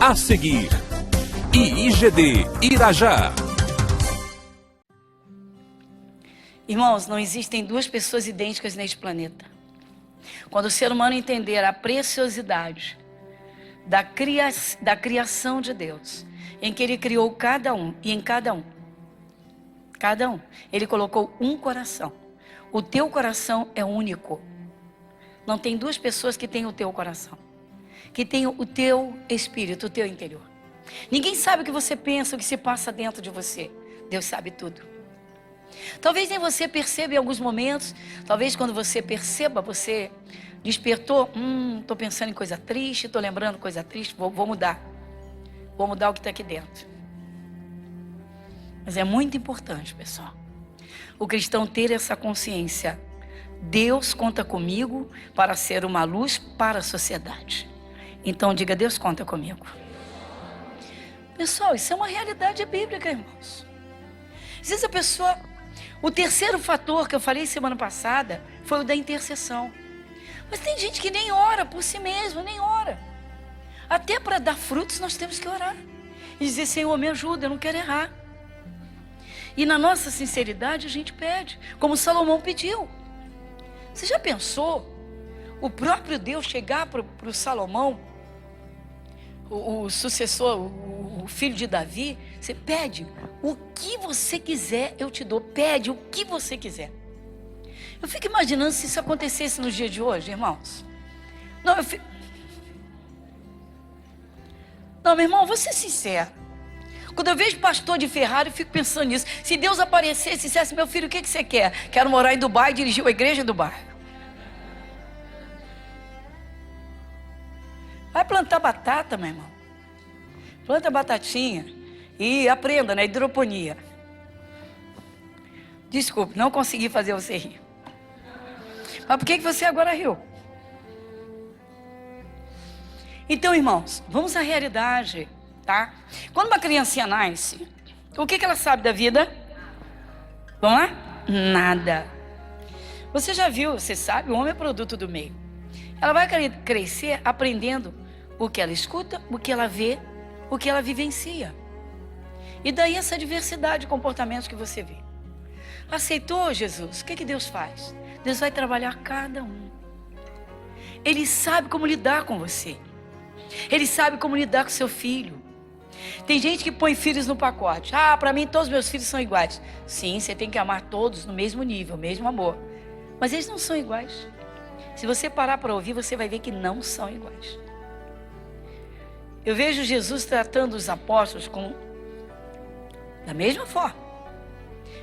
A seguir, IIGD Irajá. Irmãos, não existem duas pessoas idênticas neste planeta. Quando o ser humano entender a preciosidade da criação de Deus, em que Ele criou cada um, e em cada um, Ele colocou um coração. O teu coração é único. Não tem duas pessoas que têm o teu coração, que têm o teu espírito, o teu interior. Ninguém sabe o que você pensa, o que se passa dentro de você. Deus sabe tudo. Talvez nem você perceba em alguns momentos. Talvez quando você perceba, você despertou. Estou pensando em coisa triste, estou lembrando coisa triste, vou mudar. Vou mudar o que está aqui dentro. Mas é muito importante, pessoal, o cristão ter essa consciência. Deus conta comigo para ser uma luz para a sociedade. Então diga: Deus conta comigo. Pessoal, isso é uma realidade bíblica, irmãos. Às vezes a pessoa... O terceiro fator que eu falei semana passada foi o da intercessão. Mas tem gente que nem ora por si mesmo, nem ora. Até para dar frutos nós temos que orar. E dizer: Senhor, me ajuda, eu não quero errar. E na nossa sinceridade a gente pede, como Salomão pediu. Você já pensou o próprio Deus chegar para o Salomão, o sucessor, o filho de Davi? Você pede o que você quiser, eu te dou. Pede o que você quiser. Eu fico imaginando se isso acontecesse nos dias de hoje, irmãos. Não, meu irmão, vou ser sincero. Quando eu vejo pastor de Ferrari, eu fico pensando nisso. Se Deus aparecesse e dissesse: meu filho, o que você quer? Quero morar em Dubai e dirigir a igreja em Dubai. Vai plantar batata, meu irmão. Planta batatinha e aprenda na hidroponia. Desculpe, não consegui fazer você rir. Mas por que você agora riu? Então, irmãos, vamos à realidade, tá? Quando uma criancinha nasce, o que ela sabe da vida? Vamos lá? Nada. Você já viu, você sabe, o homem é produto do meio. Ela vai crescer aprendendo o que ela escuta, o que ela vê, o que ela vivencia. E daí essa diversidade de comportamentos que você vê. Aceitou Jesus? O que Deus faz? Deus vai trabalhar cada um. Ele sabe como lidar com você. Ele sabe como lidar com seu filho. Tem gente que põe filhos no pacote. Para mim todos meus filhos são iguais. Sim, você tem que amar todos no mesmo nível, mesmo amor. Mas eles não são iguais. Se você parar para ouvir, você vai ver que não são iguais. Eu vejo Jesus tratando os apóstolos da mesma forma.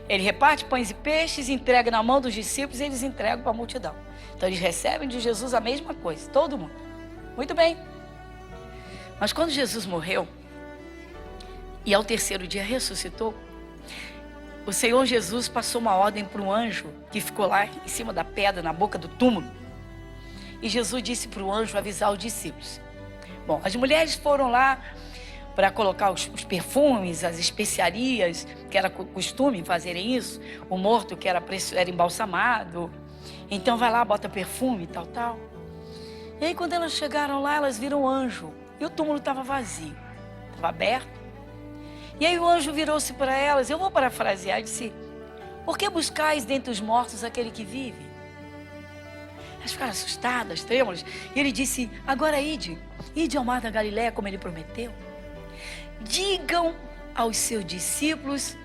Ele reparte pães e peixes, entrega na mão dos discípulos e eles entregam para a multidão. Então eles recebem de Jesus a mesma coisa, todo mundo. Muito bem. Mas quando Jesus morreu e ao terceiro dia ressuscitou, o Senhor Jesus passou uma ordem para um anjo que ficou lá em cima da pedra, na boca do túmulo. E Jesus disse para o anjo avisar os discípulos. Bom, as mulheres foram lá para colocar os perfumes, as especiarias, que era costume fazerem isso. O morto que era embalsamado. Então vai lá, bota perfume, tal. E aí quando elas chegaram lá, elas viram o anjo. E o túmulo estava vazio, estava aberto. E aí o anjo virou-se para elas, eu vou parafrasear, e disse: por que buscais dentre os mortos aquele que vive? Elas ficaram assustadas, trêmulas. E ele disse: agora ide ao mar da Galileia, como ele prometeu. Digam aos seus discípulos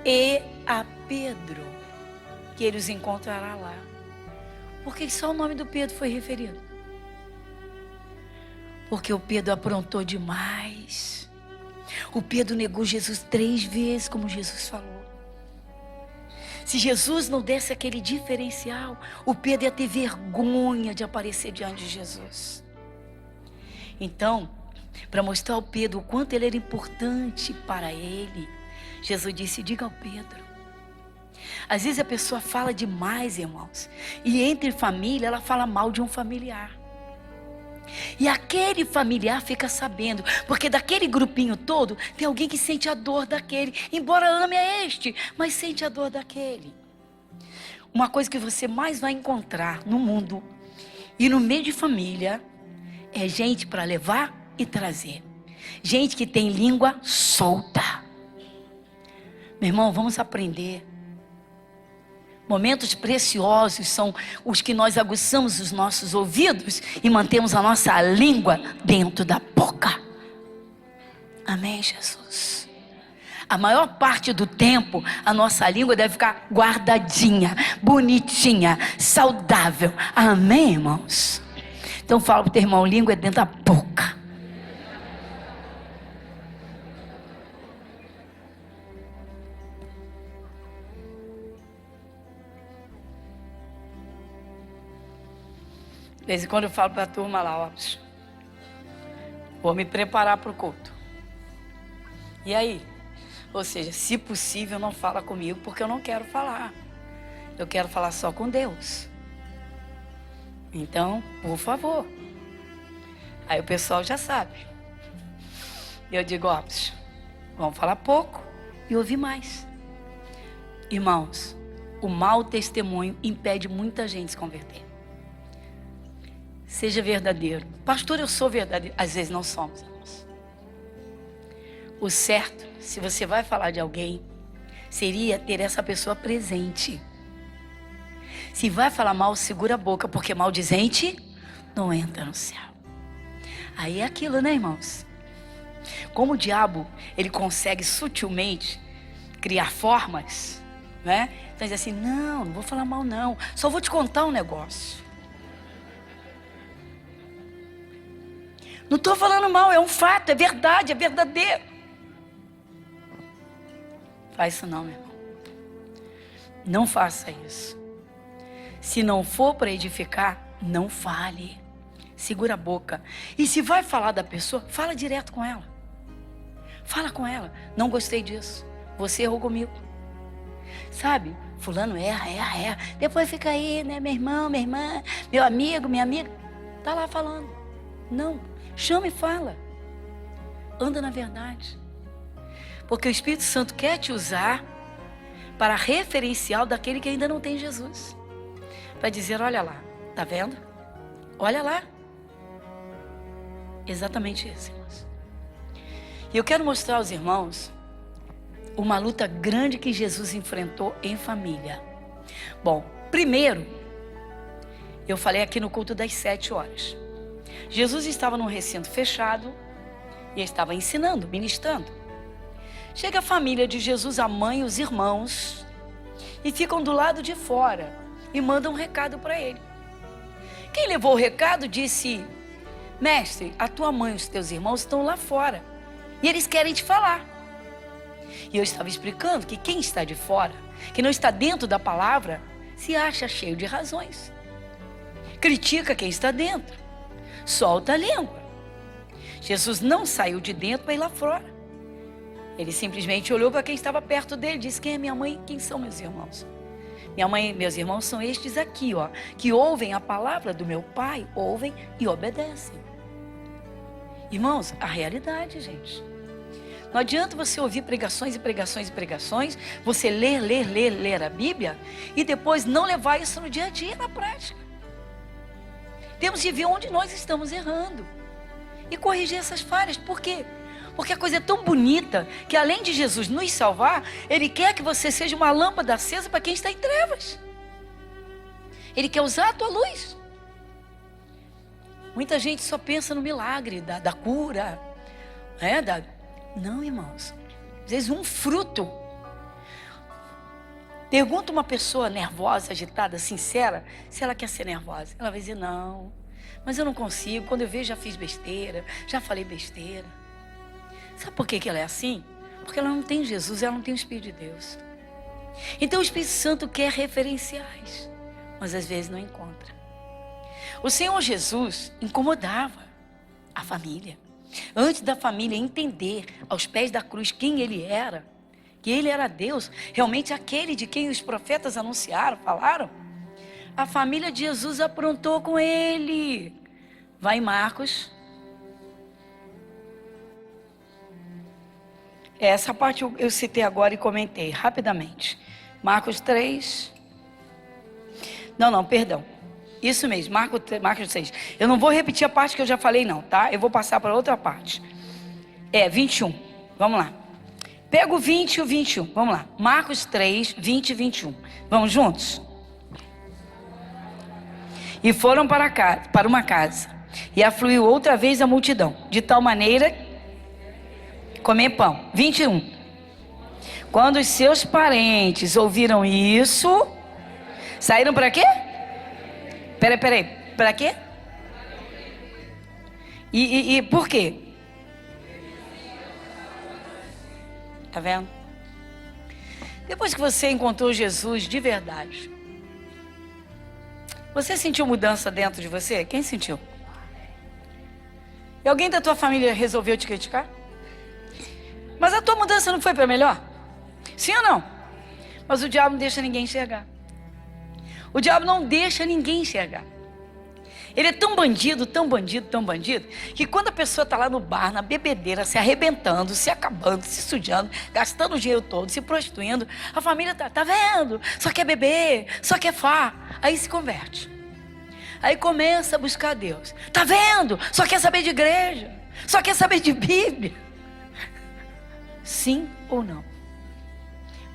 e a Pedro que ele os encontrará lá. Porque só o nome do Pedro foi referido. Porque o Pedro aprontou demais. O Pedro negou Jesus 3 vezes, como Jesus falou. Se Jesus não desse aquele diferencial, o Pedro ia ter vergonha de aparecer diante de Jesus. Então, para mostrar ao Pedro o quanto ele era importante para ele, Jesus disse: diga ao Pedro. Às vezes a pessoa fala demais, irmãos, e entre família ela fala mal de um familiar. E aquele familiar fica sabendo, porque daquele grupinho todo tem alguém que sente a dor daquele, embora ame a este, mas sente a dor daquele. Uma coisa que você mais vai encontrar no mundo e no meio de família é gente para levar e trazer. Gente que tem língua solta. Meu irmão, vamos aprender. Momentos preciosos são os que nós aguçamos os nossos ouvidos e mantemos a nossa língua dentro da boca. Amém, Jesus? A maior parte do tempo, a nossa língua deve ficar guardadinha, bonitinha, saudável. Amém, irmãos? Então fala para o teu irmão, língua é dentro da boca. De vez em quando eu falo para a turma lá, ó, vou me preparar para o culto. E aí? Ou seja, se possível, não fala comigo, porque eu não quero falar. Eu quero falar só com Deus. Então, por favor. Aí o pessoal já sabe. Eu digo, ó, vamos falar pouco e ouvir mais. Irmãos, o mau testemunho impede muita gente de se converter. Seja verdadeiro. Pastor, eu sou verdadeiro. Às vezes não somos, irmãos. O certo, se você vai falar de alguém, seria ter essa pessoa presente. Se vai falar mal, segura a boca, porque maldizente não entra no céu. Aí é aquilo, né, irmãos? Como o diabo, ele consegue sutilmente criar formas, né? Então diz assim, não vou falar mal não, só vou te contar um negócio. Não estou falando mal, é um fato, é verdade, é verdadeiro. Faz isso não, meu irmão. Não faça isso. Se não for para edificar, não fale. Segura a boca. E se vai falar da pessoa, fala direto com ela. Fala com ela. Não gostei disso. Você errou comigo. Sabe? Fulano erra. Depois fica aí, né? Meu irmão, minha irmã, meu amigo, minha amiga. Tá lá falando. Não. Chama e fala. Anda na verdade. Porque o Espírito Santo quer te usar para referencial daquele que ainda não tem Jesus. Para dizer, olha lá, tá vendo? Olha lá. Exatamente isso, irmãos. E eu quero mostrar aos irmãos uma luta grande que Jesus enfrentou em família. Bom, primeiro, eu falei aqui no culto das 7 horas. Jesus estava num recinto fechado e estava ensinando, ministrando. Chega a família de Jesus, a mãe e os irmãos, e ficam do lado de fora e mandam um recado para ele. Quem levou o recado disse, mestre, a tua mãe e os teus irmãos estão lá fora e eles querem te falar. E eu estava explicando que quem está de fora, que não está dentro da palavra, se acha cheio de razões. Critica quem está dentro, solta a língua. Jesus não saiu de dentro para ir lá fora. Ele simplesmente olhou para quem estava perto dele e disse, quem é minha mãe e quem são meus irmãos? Minha mãe e meus irmãos são estes aqui, ó, que ouvem a palavra do meu pai, ouvem e obedecem. Irmãos, a realidade, gente. Não adianta você ouvir pregações e pregações e pregações, você ler a Bíblia e depois não levar isso no dia a dia, na prática. Temos de ver onde nós estamos errando e corrigir essas falhas. Por quê? Porque a coisa é tão bonita que além de Jesus nos salvar, Ele quer que você seja uma lâmpada acesa para quem está em trevas. Ele quer usar a tua luz. Muita gente só pensa no milagre da cura. Não, irmãos. Às vezes um fruto. Pergunta uma pessoa nervosa, agitada, sincera, se ela quer ser nervosa. Ela vai dizer, não, mas eu não consigo. Quando eu vejo, já fiz besteira, já falei besteira. Sabe por que ela é assim? Porque ela não tem Jesus, ela não tem o Espírito de Deus. Então o Espírito Santo quer referenciais, mas às vezes não encontra. O Senhor Jesus incomodava a família. Antes da família entender aos pés da cruz quem Ele era, que Ele era Deus, realmente aquele de quem os profetas anunciaram, falaram, a família de Jesus aprontou com Ele. Vai em Marcos. Essa parte eu citei agora e comentei rapidamente. Marcos 3. Não, perdão. Isso mesmo, Marcos 6. Eu não vou repetir a parte que eu já falei não, tá? Eu vou passar para outra parte. 21. Vamos lá. Pega o 20 e o 21. Vamos lá. Marcos 3, 20 e 21. Vamos juntos? E foram para uma casa. E afluiu outra vez a multidão. De tal maneira, comer pão. 21. Quando os seus parentes ouviram isso, saíram para quê? Peraí. Para quê? E por quê? Tá vendo? Depois que você encontrou Jesus de verdade, você sentiu mudança dentro de você? Quem sentiu? E alguém da tua família resolveu te criticar? Mas a tua mudança não foi para melhor? Sim ou não? Mas o diabo não deixa ninguém enxergar. O diabo não deixa ninguém enxergar. Ele é tão bandido, que quando a pessoa está lá no bar, na bebedeira, se arrebentando, se acabando, se sujando, gastando o dinheiro todo, se prostituindo, a família tá vendo? Só quer beber, só quer aí se converte. Aí começa a buscar Deus. Tá vendo? Só quer saber de igreja, só quer saber de Bíblia. Sim ou não?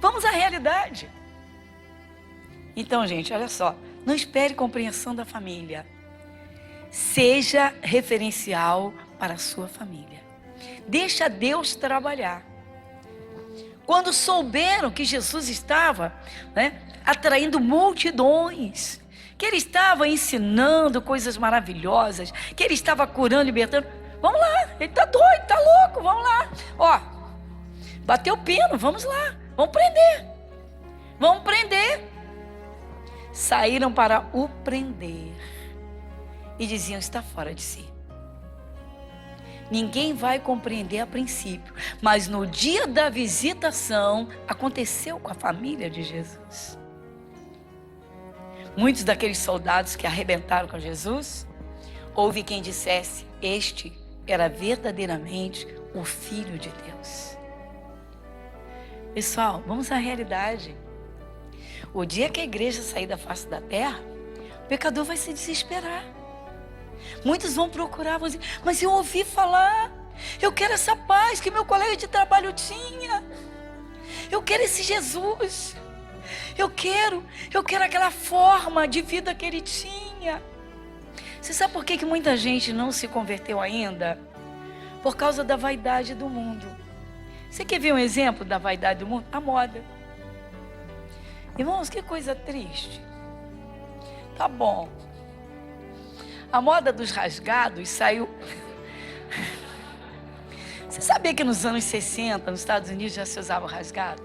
Vamos à realidade. Então, gente, olha só. Não espere compreensão da família. Seja referencial para a sua família. Deixa Deus trabalhar. Quando souberam que Jesus estava, atraindo multidões, que Ele estava ensinando coisas maravilhosas, que Ele estava curando, libertando, vamos lá, Ele está doido, está louco, vamos lá. Ó, bateu o pino, vamos lá, vamos prender. Saíram para o prender. E diziam, está fora de si. Ninguém vai compreender a princípio, mas no dia da visitação, aconteceu com a família de Jesus. Muitos daqueles soldados que arrebentaram com Jesus, houve quem dissesse, este era verdadeiramente o Filho de Deus. Pessoal, vamos à realidade. O dia que a igreja sair da face da terra, o pecador vai se desesperar. Muitos vão procurar, vão dizer, mas eu ouvi falar, eu quero essa paz que meu colega de trabalho tinha, eu quero esse Jesus, eu quero aquela forma de vida que ele tinha. Você sabe por que muita gente não se converteu ainda? Por causa da vaidade do mundo. Você quer ver um exemplo da vaidade do mundo? A moda. Irmãos, que coisa triste. Tá bom. A moda dos rasgados saiu. Você sabia que nos anos 60, nos Estados Unidos, já se usava rasgado?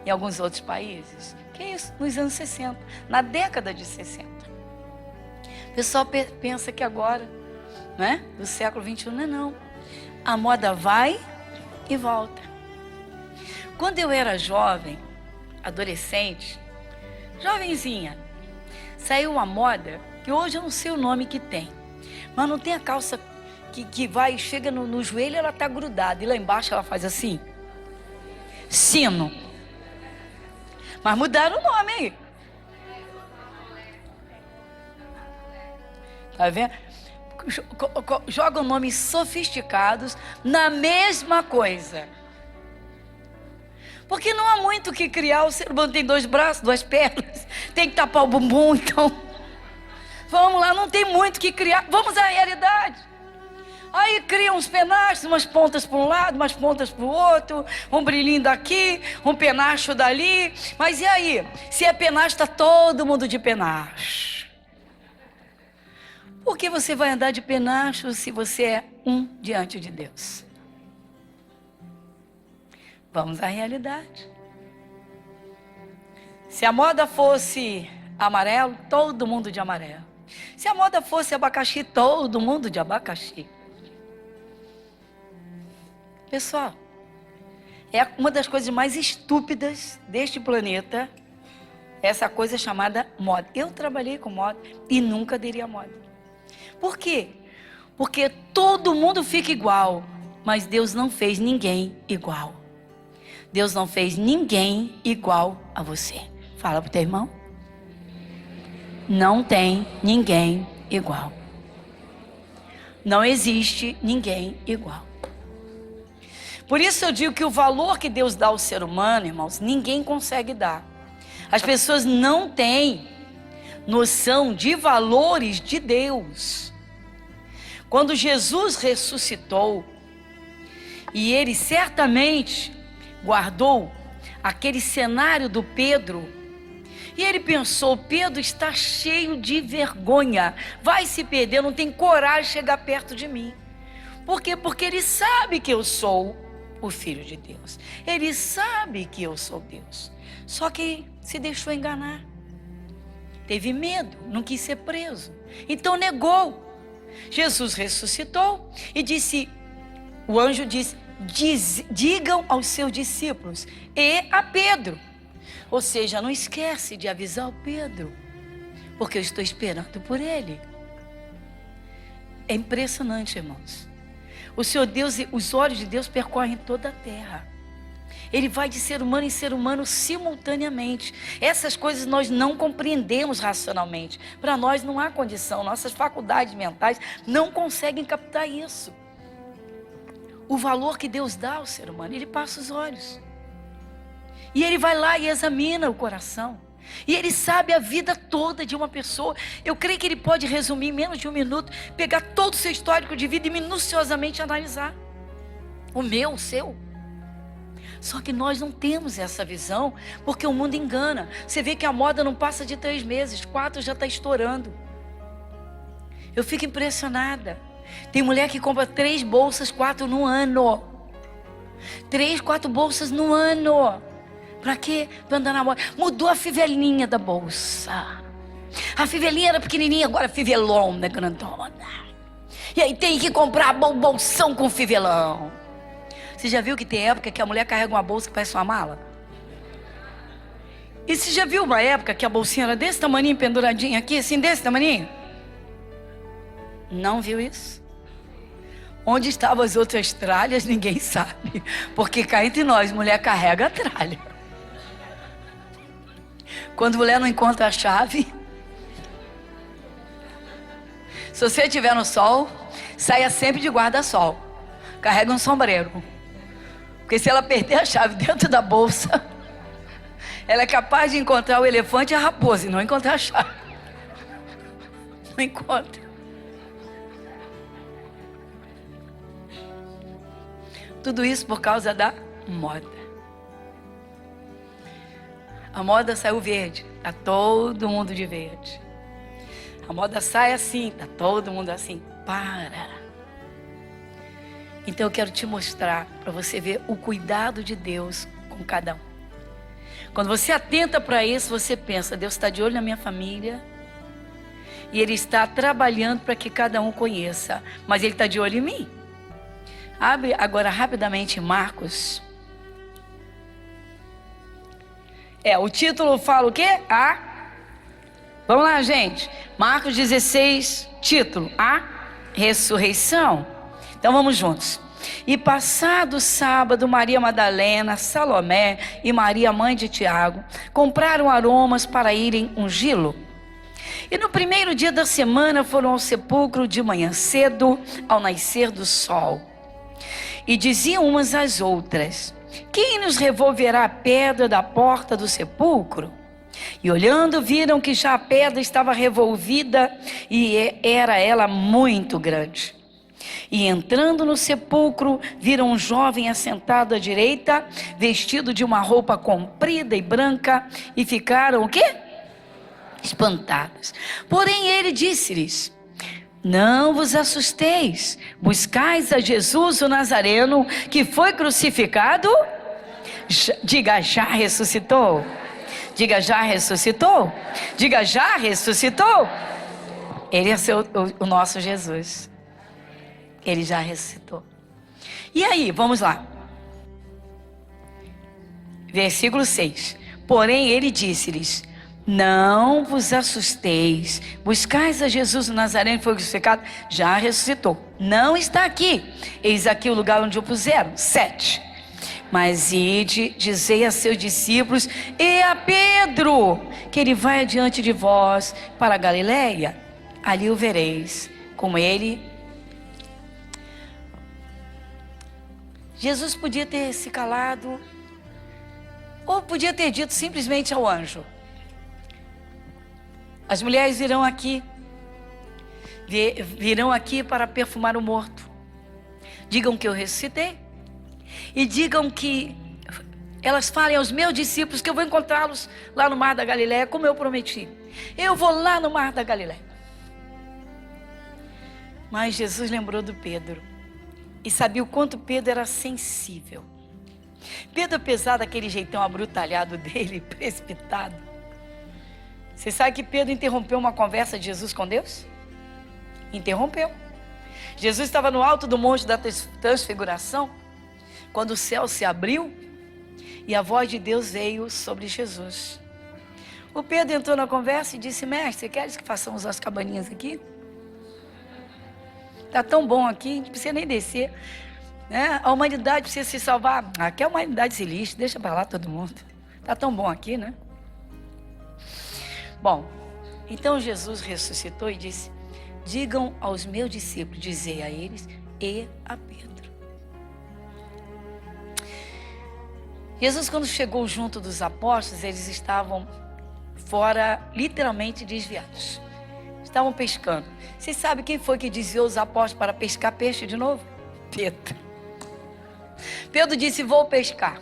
Em alguns outros países? Que isso? Nos anos 60, na década de 60. O pessoal pensa que agora, do século 21, não. A moda vai e volta. Quando eu era jovem, adolescente, jovenzinha, saiu uma moda que hoje eu não sei o nome que tem, mas não tem a calça que vai, chega no joelho, ela tá grudada, e lá embaixo ela faz assim, sino. Mas mudaram o nome aí. Tá vendo? Jogam nomes sofisticados na mesma coisa. Porque não há muito o que criar. O ser humano tem 2 braços, 2 pernas, tem que tapar o bumbum, então vamos lá, não tem muito o que criar. Vamos à realidade. Aí criam uns penachos, umas pontas para um lado, umas pontas para o outro, um brilhinho daqui, um penacho dali. Mas e aí? Se é penacho, está todo mundo de penacho. Por que você vai andar de penacho se você é um diante de Deus? Vamos à realidade. Se a moda fosse amarelo, todo mundo de amarelo. Se a moda fosse abacaxi, todo mundo de abacaxi. Pessoal, é uma das coisas mais estúpidas deste planeta, essa coisa chamada moda. Eu trabalhei com moda e nunca aderi à moda. Por quê? Porque todo mundo fica igual, mas Deus não fez ninguém igual. Deus não fez ninguém igual a você. Fala pro teu irmão. Não tem ninguém igual. Não existe ninguém igual. Por isso eu digo que o valor que Deus dá ao ser humano, irmãos, ninguém consegue dar. As pessoas não têm noção de valores de Deus. Quando Jesus ressuscitou, e ele certamente guardou aquele cenário do Pedro, e ele pensou: Pedro está cheio de vergonha, vai se perder, não tem coragem de chegar perto de mim. Por quê? Porque ele sabe que eu sou o Filho de Deus. Ele sabe que eu sou Deus. Só que se deixou enganar. Teve medo, não quis ser preso. Então negou. Jesus ressuscitou e disse, o anjo disse, digam aos seus discípulos e a Pedro. Ou seja, não esquece de avisar o Pedro, porque eu estou esperando por ele. É impressionante, irmãos. O Senhor Deus, os olhos de Deus percorrem toda a terra. Ele vai de ser humano em ser humano simultaneamente. Essas coisas nós não compreendemos racionalmente. Para nós não há condição. Nossas faculdades mentais não conseguem captar isso. O valor que Deus dá ao ser humano, Ele passa os olhos. E Ele vai lá e examina o coração. E Ele sabe a vida toda de uma pessoa. Eu creio que Ele pode resumir em menos de um minuto, pegar todo o seu histórico de vida e minuciosamente analisar. O meu, o seu. Só que nós não temos essa visão, porque o mundo engana. Você vê que a moda não passa de 3 meses, 4 já está estourando. Eu fico impressionada. Tem mulher que compra 3 bolsas, 4 no ano. 3, 4 bolsas no ano. Para quê? Para andar na moda. Mudou a fivelinha da bolsa. A fivelinha era pequenininha, agora a fivelona, grandona. E aí tem que comprar bolsão com fivelão. Você já viu que tem época que a mulher carrega uma bolsa que parece uma mala? E você já viu uma época que a bolsinha era desse tamaninho, penduradinha aqui, assim, desse tamaninho? Não viu isso? Onde estavam as outras tralhas, ninguém sabe. Porque cá entre nós, mulher carrega a tralha. Quando mulher não encontra a chave, se você estiver no sol, saia sempre de guarda-sol. Carrega um sombreiro. Porque se ela perder a chave dentro da bolsa, ela é capaz de encontrar o elefante e a raposa e não encontrar a chave. Não encontra. Tudo isso por causa da moda. A moda saiu verde, tá todo mundo de verde. A moda sai assim, tá todo mundo assim. Para. Então eu quero te mostrar, para você ver o cuidado de Deus com cada um. Quando você atenta para isso, você pensa: Deus está de olho na minha família. E Ele está trabalhando para que cada um conheça. Mas Ele está de olho em mim. Abre agora rapidamente Marcos. O título fala o quê? Vamos lá, gente. Marcos 16, título: A ressurreição. Então vamos juntos. E passado o sábado, Maria Madalena, Salomé e Maria, mãe de Tiago, compraram aromas para irem ungí-lo. E no primeiro dia da semana foram ao sepulcro de manhã cedo, ao nascer do sol. E diziam umas às outras: quem nos revolverá a pedra da porta do sepulcro? E olhando, viram que já a pedra estava revolvida e era ela muito grande. E entrando no sepulcro, viram um jovem assentado à direita, vestido de uma roupa comprida e branca, e ficaram o quê? Espantados. Porém ele disse-lhes: não vos assusteis, buscais a Jesus o Nazareno, que foi crucificado. Diga, já ressuscitou. Diga, já ressuscitou. Diga, já ressuscitou. Ele é o nosso Jesus. Ele já ressuscitou. E aí, vamos lá. Versículo 6. Porém ele disse-lhes: não vos assusteis, buscais a Jesus o Nazareno que foi crucificado, já ressuscitou, não está aqui, eis aqui o lugar onde o puseram. 7. Mas ide, dizei a seus discípulos e a Pedro, que ele vai adiante de vós para a Galileia, ali o vereis, como ele. Jesus podia ter se calado, ou podia ter dito simplesmente ao anjo: as mulheres virão aqui para perfumar o morto. Digam que eu ressuscitei e digam que elas falem aos meus discípulos que eu vou encontrá-los lá no Mar da Galileia, como eu prometi. Eu vou lá no Mar da Galileia. Mas Jesus lembrou do Pedro e sabia o quanto Pedro era sensível. Pedro, apesar daquele jeitão abrutalhado dele, precipitado, você sabe que Pedro interrompeu uma conversa de Jesus com Deus? Interrompeu. Jesus estava no alto do monte da transfiguração, quando o céu se abriu e a voz de Deus veio sobre Jesus. O Pedro entrou na conversa e disse: mestre, queres que façamos as cabaninhas aqui? Está tão bom aqui, não precisa nem descer, né? A humanidade precisa se salvar. Aqui a humanidade se lixa, deixa para lá todo mundo. Está tão bom aqui, né? Bom, então Jesus ressuscitou e disse: digam aos meus discípulos, dizei a eles e a Pedro. Jesus, quando chegou junto dos apóstolos, eles estavam fora, literalmente desviados. Estavam pescando. Vocês sabem quem foi que desviou os apóstolos para pescar peixe de novo? Pedro. Pedro disse: vou pescar.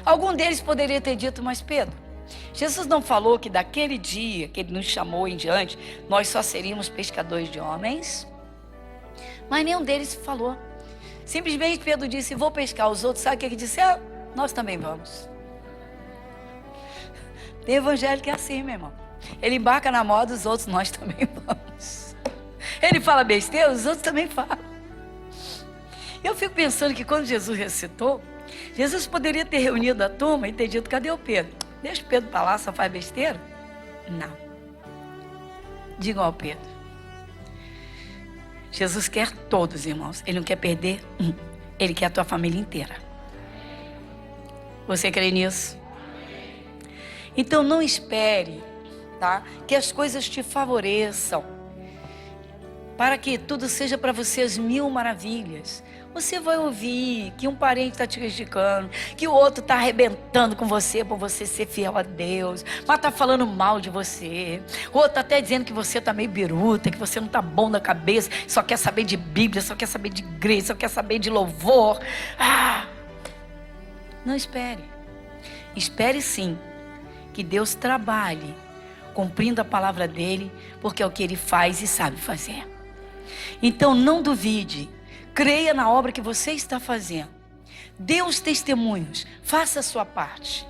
Algum deles poderia ter dito: mas Pedro, Jesus não falou que daquele dia que Ele nos chamou em diante, nós só seríamos pescadores de homens? Mas nenhum deles falou. Simplesmente Pedro disse: vou pescar. Os outros, sabe o que ele disse? Nós também vamos. Tem evangelho que é assim, meu irmão. Ele embarca na moda, os outros, nós também vamos. Ele fala besteira, os outros também falam. Eu fico pensando que quando Jesus ressuscitou, Jesus poderia ter reunido a turma e ter dito: cadê o Pedro? Deixa o Pedro para lá, só faz besteira? Não. Digam ao Pedro: Jesus quer todos, irmãos. Ele não quer perder um. Ele quer a tua família inteira. Você crê nisso? Então não espere, tá, que as coisas te favoreçam, para que tudo seja para você as mil maravilhas. Você vai ouvir que um parente está te criticando, que o outro está arrebentando com você por você ser fiel a Deus, mas está falando mal de você. O outro está até dizendo que você está meio biruta, que você não está bom na cabeça, só quer saber de Bíblia, só quer saber de igreja, só quer saber de louvor. Não espere. Espere sim que Deus trabalhe cumprindo a palavra dele, porque é o que ele faz e sabe fazer. Então não duvide. Creia na obra que você está fazendo. Dê os testemunhos. Faça a sua parte.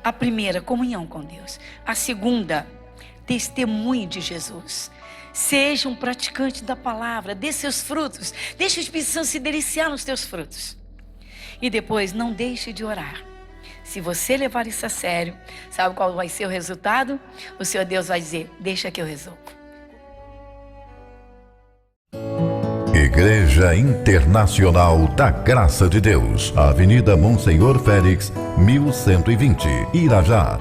A primeira, comunhão com Deus. A segunda, testemunhe de Jesus. Seja um praticante da palavra. Dê seus frutos. Deixe o Espírito Santo se deliciar nos teus frutos. E depois, não deixe de orar. Se você levar isso a sério, sabe qual vai ser o resultado? O Senhor Deus vai dizer: deixa que eu resolvo. Igreja Internacional da Graça de Deus, Avenida Monsenhor Félix, 1120, Irajá.